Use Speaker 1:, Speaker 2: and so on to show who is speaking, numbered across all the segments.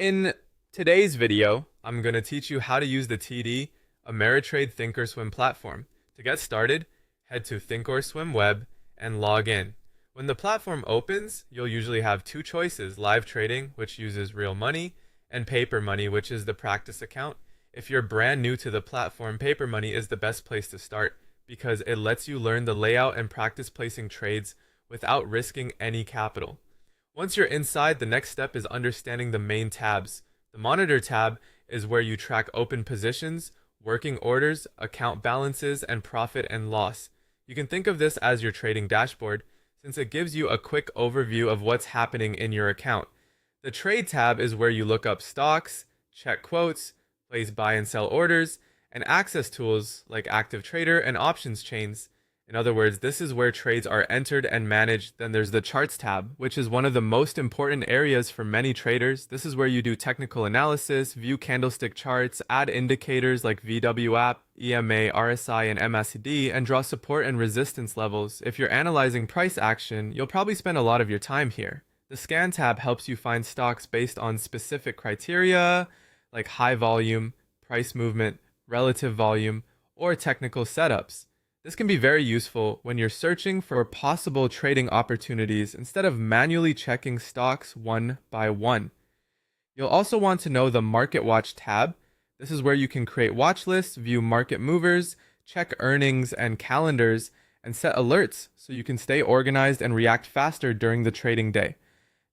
Speaker 1: In today's video, I'm going to teach you how to use the TD Ameritrade Thinkorswim platform. To get started, head to Thinkorswim web and log in. When the platform opens, you'll usually have two choices: live trading, which uses real money, and paper money, which is the practice account. If you're brand new to the platform, paper money is the best place to start because it lets you learn the layout and practice placing trades without risking any capital. Once you're inside, the next step is understanding the main tabs. The monitor tab is where you track open positions, working orders, account balances, and profit and loss. You can think of this as your trading dashboard, since it gives you a quick overview of what's happening in your account. The trade tab is where you look up stocks, check quotes, place buy and sell orders, and access tools like active trader and options chains. In other words, this is where trades are entered and managed. Then there's the charts tab, which is one of the most important areas for many traders. This is where you do technical analysis, view candlestick charts, add indicators like VW app, EMA, RSI, and MACD, and draw support and resistance levels. If you're analyzing price action, you'll probably spend a lot of your time here. The scan tab helps you find stocks based on specific criteria like high volume, price movement, relative volume, or technical setups. This can be very useful when you're searching for possible trading opportunities instead of manually checking stocks one by one. You'll also want to know the Market Watch tab. This is where you can create watch lists, view market movers, check earnings and calendars, and set alerts so you can stay organized and react faster during the trading day.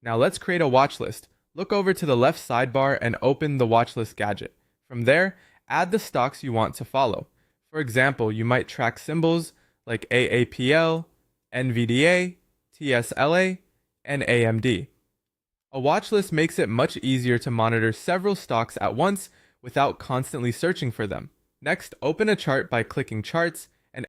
Speaker 1: Now let's create a watch list. Look over to the left sidebar and open the watch list gadget. From there, add the stocks you want to follow. For example, you might track symbols like AAPL, NVDA, TSLA, and AMD. A watch list makes it much easier to monitor several stocks at once without constantly searching for them. Next, open a chart by clicking Charts